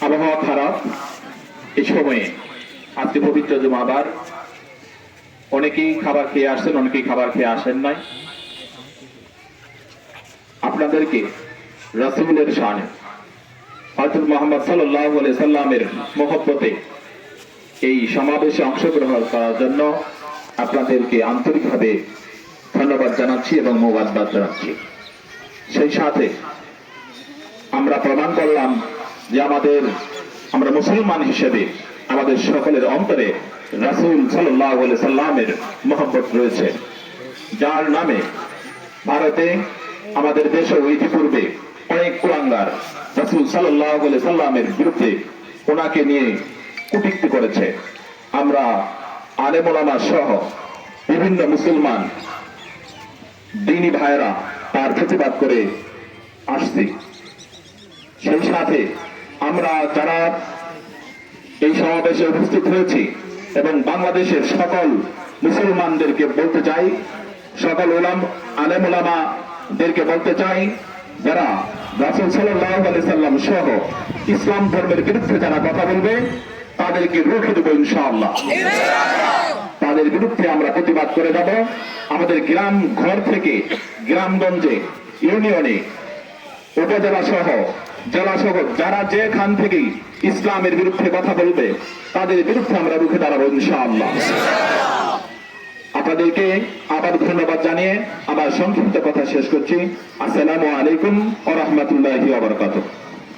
আবহাওয়া খারাপ, এই সময়ে আজকে পবিত্র জুমাবার অনেকেই খাবার খেয়ে আসছেন, অনেকেই খাবার খেয়ে আসেন নাই। আপনাদেরকে রাসূলের শানে হযরত মুহাম্মদ সাল্লাল্লাহু আলাইহি সাল্লামের মহব্বতে এই সমাবেশে অংশগ্রহণ করার জন্য আপনাদেরকে আন্তরিকভাবে ধন্যবাদ জানাচ্ছি এবং মোবারকবাদ জানাচ্ছি। সেই সাথে আমরা প্রমাণ করলাম যে আমরা মুসলমান হিসেবে আমাদের সকলের অন্তরে রাসূল সাল্লাল্লাহু আলাইহি সাল্লামের মহব্বত রয়েছে, যার নামে ভারতে আমাদের দেশে ইতিপূর্বে অনেক কুলাঙ্গার রাসূল সাল্লাল্লাহু আলাইহি সাল্লামের বিরুদ্ধে ওনাকে নিয়ে কটূক্তি করেছে। আমরা আলেম ওলামা সহ বিভিন্ন মুসলমান দ্বীনি ভাইরা তার প্রতিবাদ করে আসছি। সেই সাথে আমরা যারা এই সমাবেশে উপস্থিত হয়েছি এবং বাংলাদেশের সকল মুসলমানদেরকে বলতে চাই, সকল আলেম ওলামাদেরকে বলতে চাই, যারা রাসূল সাল্লাল্লাহু আলাইহি সাল্লাম সহ ইসলাম ধর্মের বিরুদ্ধে যারা কথা বলবে তাদেরকে রুখে দেব ইনশাআল্লাহ। তাদের বিরুদ্ধে আমরা প্রতিবাদ করে যাব। আমাদের গ্রাম ঘর থেকে গ্রামগঞ্জে, ইউনিয়নে, উপজেলা সহ জেলা সহ যারা যেখান থেকে ইসলামের বিরুদ্ধে কথা বলবে তাদের বিরুদ্ধে আমরা রুখে দাঁড়াবো ইনশাআল্লাহ। আপনাদেরকে আবার ধন্যবাদ জানিয়ে আমার সংক্ষিপ্ত কথা শেষ করছি। আসসালামু আলাইকুম ওয়া রাহমাতুল্লাহি ওয়া বারাকাতুহু।